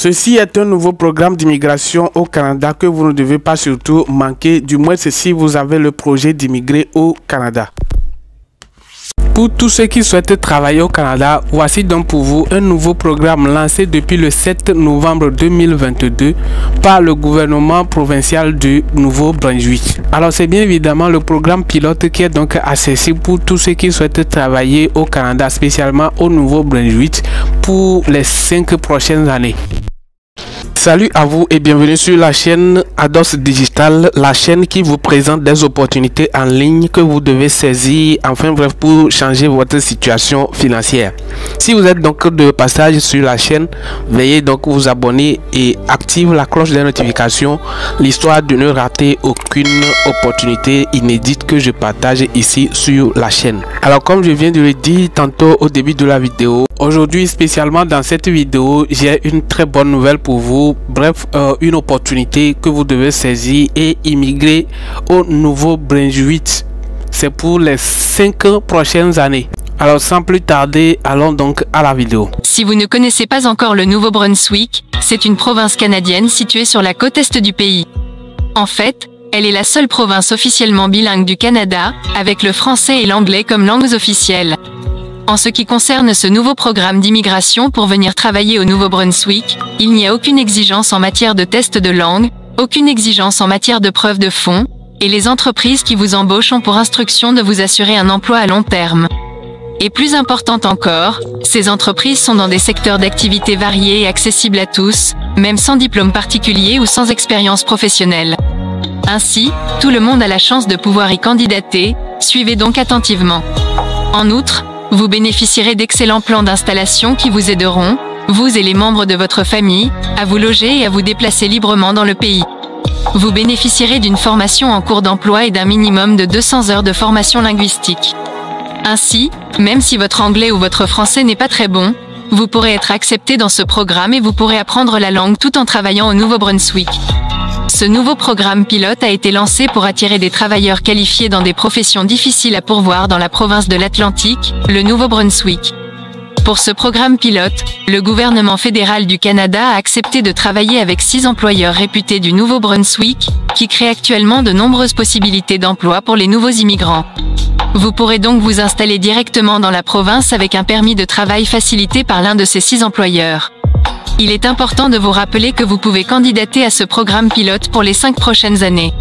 Ceci est un nouveau programme d'immigration au Canada que vous ne devez pas surtout manquer, du moins si vous avez le projet d'immigrer au Canada. Pour tous ceux qui souhaitent travailler au Canada, voici donc pour vous un nouveau programme lancé depuis le 7 novembre 2022 par le gouvernement provincial du Nouveau-Brunswick. Alors c'est bien évidemment le programme pilote qui est donc accessible pour tous ceux qui souhaitent travailler au Canada, spécialement au Nouveau-Brunswick pour les 5 prochaines années. Salut à vous et bienvenue sur la chaîne Ados Digital, la chaîne qui vous présente des opportunités en ligne que vous devez saisir, enfin bref, pour changer votre situation financière. Si vous êtes donc de passage sur la chaîne, veuillez donc vous abonner et activer la cloche des notifications, l'histoire de ne rater aucune opportunité inédite que je partage ici sur la chaîne. Alors comme je viens de le dire tantôt au début de la vidéo, aujourd'hui spécialement dans cette vidéo, j'ai une très bonne nouvelle pour vous. Bref, une opportunité que vous devez saisir et immigrer au Nouveau-Brunswick. C'est pour les 5 prochaines années. Alors sans plus tarder, allons donc à la vidéo. Si vous ne connaissez pas encore le Nouveau-Brunswick, c'est une province canadienne située sur la côte est du pays. En fait, elle est la seule province officiellement bilingue du Canada, avec le français et l'anglais comme langues officielles. En ce qui concerne ce nouveau programme d'immigration pour venir travailler au Nouveau-Brunswick, il n'y a aucune exigence en matière de test de langue, aucune exigence en matière de preuve de fonds, et les entreprises qui vous embauchent ont pour instruction de vous assurer un emploi à long terme. Et plus important encore, ces entreprises sont dans des secteurs d'activité variés et accessibles à tous, même sans diplôme particulier ou sans expérience professionnelle. Ainsi, tout le monde a la chance de pouvoir y candidater, suivez donc attentivement. En outre, vous bénéficierez d'excellents plans d'installation qui vous aideront, vous et les membres de votre famille, à vous loger et à vous déplacer librement dans le pays. Vous bénéficierez d'une formation en cours d'emploi et d'un minimum de 200 heures de formation linguistique. Ainsi, même si votre anglais ou votre français n'est pas très bon, vous pourrez être accepté dans ce programme et vous pourrez apprendre la langue tout en travaillant au Nouveau-Brunswick. Ce nouveau programme pilote a été lancé pour attirer des travailleurs qualifiés dans des professions difficiles à pourvoir dans la province de l'Atlantique, le Nouveau-Brunswick. Pour ce programme pilote, le gouvernement fédéral du Canada a accepté de travailler avec 6 employeurs réputés du Nouveau-Brunswick, qui créent actuellement de nombreuses possibilités d'emploi pour les nouveaux immigrants. Vous pourrez donc vous installer directement dans la province avec un permis de travail facilité par l'un de ces 6 employeurs. Il est important de vous rappeler que vous pouvez candidater à ce programme pilote pour les 5 prochaines années.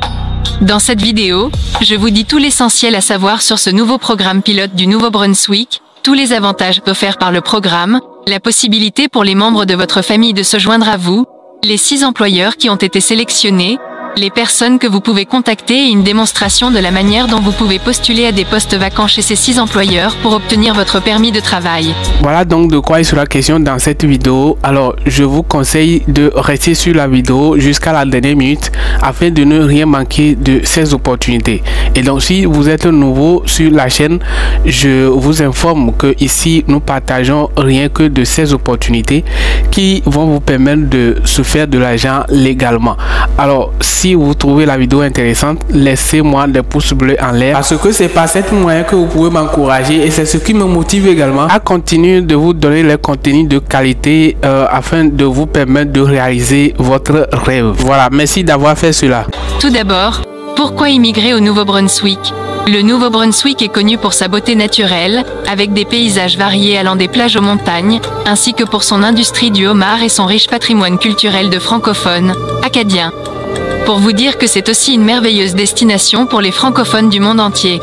Dans cette vidéo, je vous dis tout l'essentiel à savoir sur ce nouveau programme pilote du Nouveau-Brunswick, tous les avantages offerts par le programme, la possibilité pour les membres de votre famille de se joindre à vous, les 6 employeurs qui ont été sélectionnés, les personnes que vous pouvez contacter et une démonstration de la manière dont vous pouvez postuler à des postes vacants chez ces 6 employeurs pour obtenir votre permis de travail. Voilà donc de quoi il sera question dans cette vidéo. Alors je vous conseille de rester sur la vidéo jusqu'à la dernière minute afin de ne rien manquer de ces opportunités. Et donc si vous êtes nouveau sur la chaîne, je vous informe que ici nous partageons rien que de ces opportunités qui vont vous permettre de se faire de l'argent légalement. Alors si vous trouvez la vidéo intéressante, laissez-moi des pouces bleus en l'air parce que c'est par cet moyen que vous pouvez m'encourager et c'est ce qui me motive également à continuer de vous donner les contenus de qualité afin de vous permettre de réaliser votre rêve. Voilà, merci d'avoir fait cela. Tout d'abord, pourquoi immigrer au Nouveau-Brunswick? Le Nouveau-Brunswick est connu pour sa beauté naturelle, avec des paysages variés allant des plages aux montagnes, ainsi que pour son industrie du homard et son riche patrimoine culturel de francophones, acadiens. Pour vous dire que c'est aussi une merveilleuse destination pour les francophones du monde entier.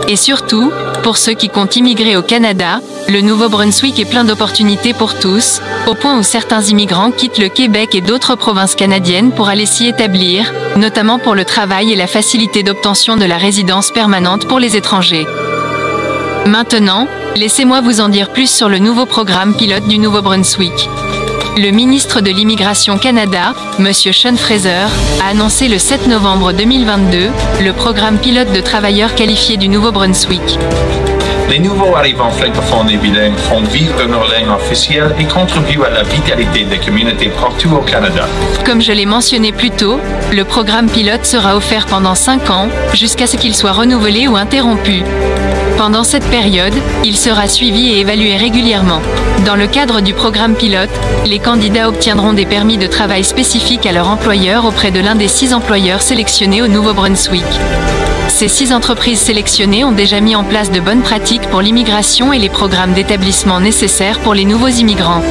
Et surtout, pour ceux qui comptent immigrer au Canada, le Nouveau-Brunswick est plein d'opportunités pour tous, au point où certains immigrants quittent le Québec et d'autres provinces canadiennes pour aller s'y établir, notamment pour le travail et la facilité d'obtention de la résidence permanente pour les étrangers. Maintenant, laissez-moi vous en dire plus sur le nouveau programme pilote du Nouveau-Brunswick. Le ministre de l'Immigration Canada, M. Sean Fraser, a annoncé le 7 novembre 2022 le programme pilote de travailleurs qualifiés du Nouveau-Brunswick. Les nouveaux arrivants francophones et bilingues font vivre leur langue officielle et contribuent à la vitalité des communautés partout au Canada. Comme je l'ai mentionné plus tôt, le programme pilote sera offert pendant 5 ans, jusqu'à ce qu'il soit renouvelé ou interrompu. Pendant cette période, il sera suivi et évalué régulièrement. Dans le cadre du programme pilote, les candidats obtiendront des permis de travail spécifiques à leur employeur auprès de l'un des 6 employeurs sélectionnés au Nouveau-Brunswick. Ces 6 entreprises sélectionnées ont déjà mis en place de bonnes pratiques pour l'immigration et les programmes d'établissement nécessaires pour les nouveaux immigrants.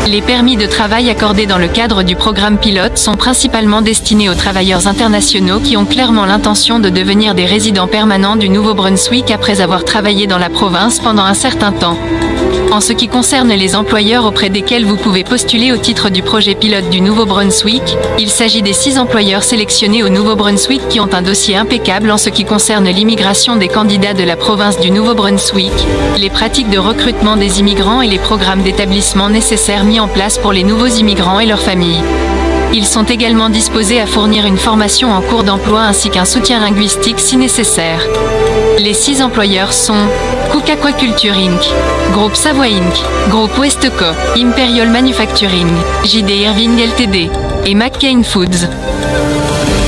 Les permis de travail accordés dans le cadre du programme pilote sont principalement destinés aux travailleurs internationaux qui ont clairement l'intention de devenir des résidents permanents du Nouveau-Brunswick après avoir travaillé dans la province pendant un certain temps. En ce qui concerne les employeurs auprès desquels vous pouvez postuler au titre du projet pilote du Nouveau-Brunswick, il s'agit des 6 employeurs sélectionnés au Nouveau-Brunswick qui ont un dossier impeccable en ce qui concerne l'immigration des candidats de la province du Nouveau-Brunswick, les pratiques de recrutement des immigrants et les programmes d'établissement nécessaires mis en place pour les nouveaux immigrants et leurs familles. Ils sont également disposés à fournir une formation en cours d'emploi ainsi qu'un soutien linguistique si nécessaire. Les 6 employeurs sont Cook Aquaculture Inc., Groupe Savoie Inc., Groupe Westco, Imperial Manufacturing, JD Irving Ltd. et McCain Foods.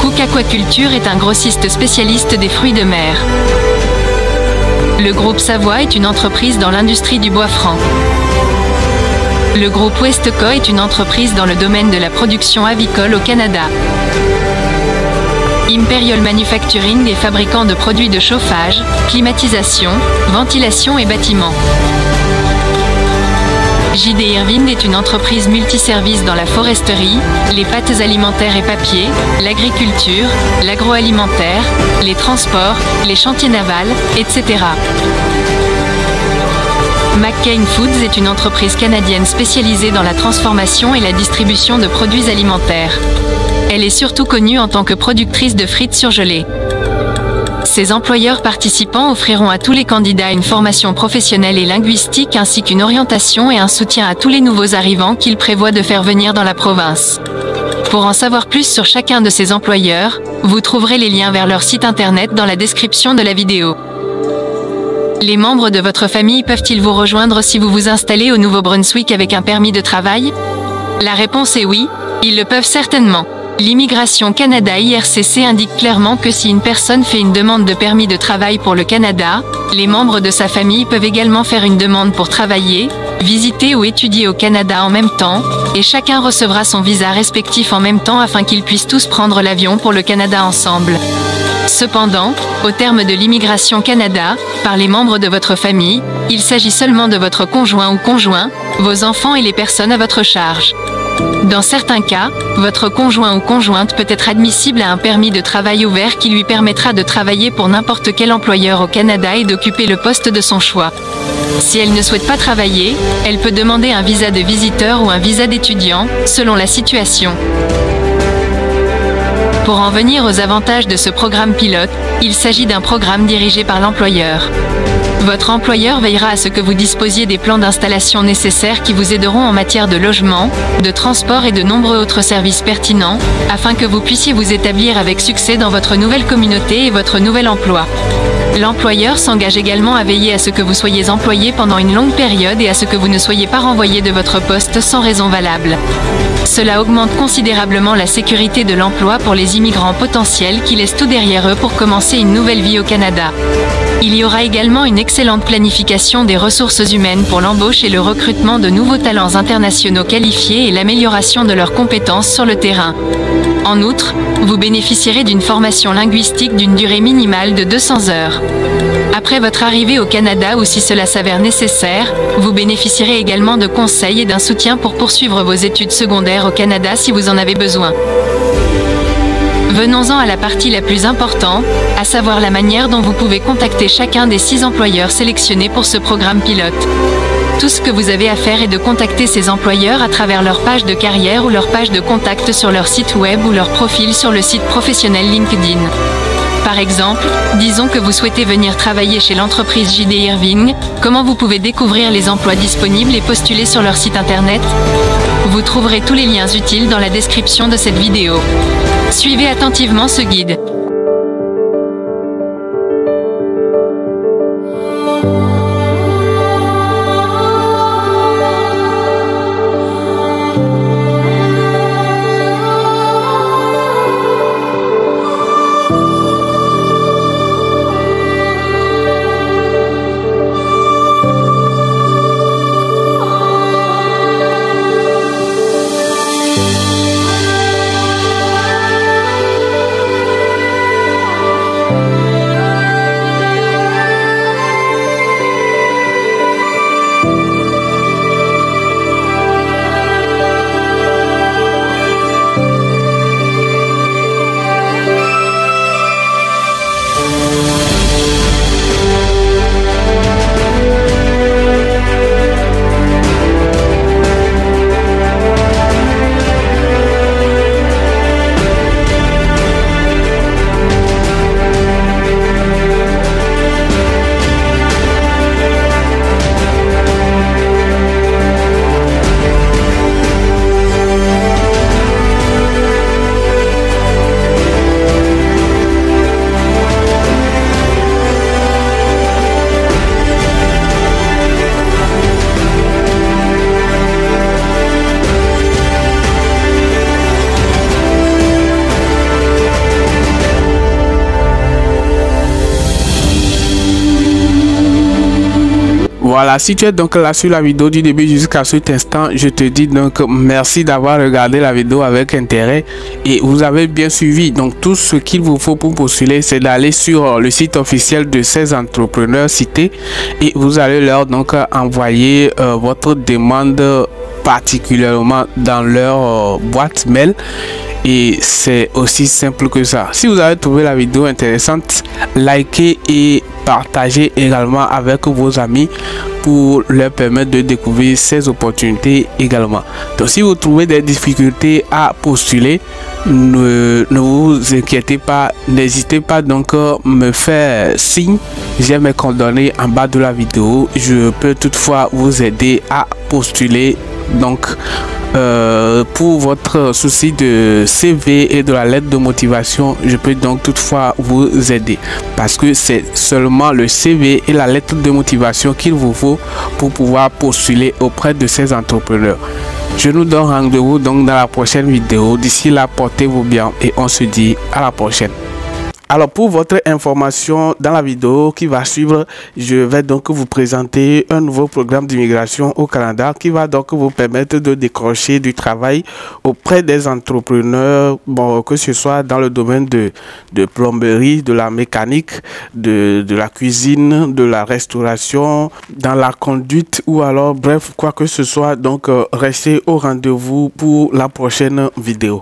Cook Aquaculture est un grossiste spécialiste des fruits de mer. Le groupe Savoie est une entreprise dans l'industrie du bois franc. Le groupe Westco est une entreprise dans le domaine de la production avicole au Canada. Imperial Manufacturing est fabricant de produits de chauffage, climatisation, ventilation et bâtiments. JD Irving est une entreprise multiservice dans la foresterie, les pâtes alimentaires et papier, l'agriculture, l'agroalimentaire, les transports, les chantiers navals, etc. McCain Foods est une entreprise canadienne spécialisée dans la transformation et la distribution de produits alimentaires. Elle est surtout connue en tant que productrice de frites surgelées. Ces employeurs participants offriront à tous les candidats une formation professionnelle et linguistique ainsi qu'une orientation et un soutien à tous les nouveaux arrivants qu'ils prévoient de faire venir dans la province. Pour en savoir plus sur chacun de ces employeurs, vous trouverez les liens vers leur site internet dans la description de la vidéo. Les membres de votre famille peuvent-ils vous rejoindre si vous vous installez au Nouveau-Brunswick avec un permis de travail? La réponse est oui, ils le peuvent certainement. L'Immigration Canada IRCC indique clairement que si une personne fait une demande de permis de travail pour le Canada, les membres de sa famille peuvent également faire une demande pour travailler, visiter ou étudier au Canada en même temps, et chacun recevra son visa respectif en même temps afin qu'ils puissent tous prendre l'avion pour le Canada ensemble. Cependant, au terme de l'Immigration Canada, par les membres de votre famille, il s'agit seulement de votre conjoint ou conjoint, vos enfants et les personnes à votre charge. Dans certains cas, votre conjoint ou conjointe peut être admissible à un permis de travail ouvert qui lui permettra de travailler pour n'importe quel employeur au Canada et d'occuper le poste de son choix. Si elle ne souhaite pas travailler, elle peut demander un visa de visiteur ou un visa d'étudiant, selon la situation. Pour en venir aux avantages de ce programme pilote, il s'agit d'un programme dirigé par l'employeur. Votre employeur veillera à ce que vous disposiez des plans d'installation nécessaires qui vous aideront en matière de logement, de transport et de nombreux autres services pertinents, afin que vous puissiez vous établir avec succès dans votre nouvelle communauté et votre nouvel emploi. L'employeur s'engage également à veiller à ce que vous soyez employé pendant une longue période et à ce que vous ne soyez pas renvoyé de votre poste sans raison valable. Cela augmente considérablement la sécurité de l'emploi pour les immigrants potentiels qui laissent tout derrière eux pour commencer une nouvelle vie au Canada. Il y aura également une excellente planification des ressources humaines pour l'embauche et le recrutement de nouveaux talents internationaux qualifiés et l'amélioration de leurs compétences sur le terrain. En outre, vous bénéficierez d'une formation linguistique d'une durée minimale de 200 heures. Après votre arrivée au Canada ou si cela s'avère nécessaire, vous bénéficierez également de conseils et d'un soutien pour poursuivre vos études secondaires au Canada si vous en avez besoin. Venons-en à la partie la plus importante, à savoir la manière dont vous pouvez contacter chacun des 6 employeurs sélectionnés pour ce programme pilote. Tout ce que vous avez à faire est de contacter ces employeurs à travers leur page de carrière ou leur page de contact sur leur site web ou leur profil sur le site professionnel LinkedIn. Par exemple, disons que vous souhaitez venir travailler chez l'entreprise JD Irving, comment vous pouvez découvrir les emplois disponibles et postuler sur leur site internet? Vous trouverez tous les liens utiles dans la description de cette vidéo. Suivez attentivement ce guide. Voilà, si tu es donc là sur la vidéo du début jusqu'à cet instant, je te dis donc merci d'avoir regardé la vidéo avec intérêt et vous avez bien suivi. Donc tout ce qu'il vous faut pour postuler, c'est d'aller sur le site officiel de ces entrepreneurs cités et vous allez leur donc envoyer votre demande particulièrement dans leur boîte mail. Et c'est aussi simple que ça. Si vous avez trouvé la vidéo intéressante, likez et partagez également avec vos amis pour leur permettre de découvrir ces opportunités également. Donc si vous trouvez des difficultés à postuler, ne vous inquiétez pas, n'hésitez pas donc à me faire signe. J'ai mes coordonnées en bas de la vidéo. Je peux toutefois vous aider à postuler. Donc pour votre souci de CV et de la lettre de motivation, je peux donc toutefois vous aider parce que c'est seulement le CV et la lettre de motivation qu'il vous faut pour pouvoir postuler auprès de ces entrepreneurs. Je nous donne rendez-vous donc dans la prochaine vidéo. D'ici là, portez-vous bien et on se dit à la prochaine. Alors pour votre information, dans la vidéo qui va suivre, je vais donc vous présenter un nouveau programme d'immigration au Canada qui va donc vous permettre de décrocher du travail auprès des entrepreneurs, bon, que ce soit dans le domaine de plomberie, de la mécanique, de la cuisine, de la restauration, dans la conduite ou alors bref, quoi que ce soit. Donc restez au rendez-vous pour la prochaine vidéo.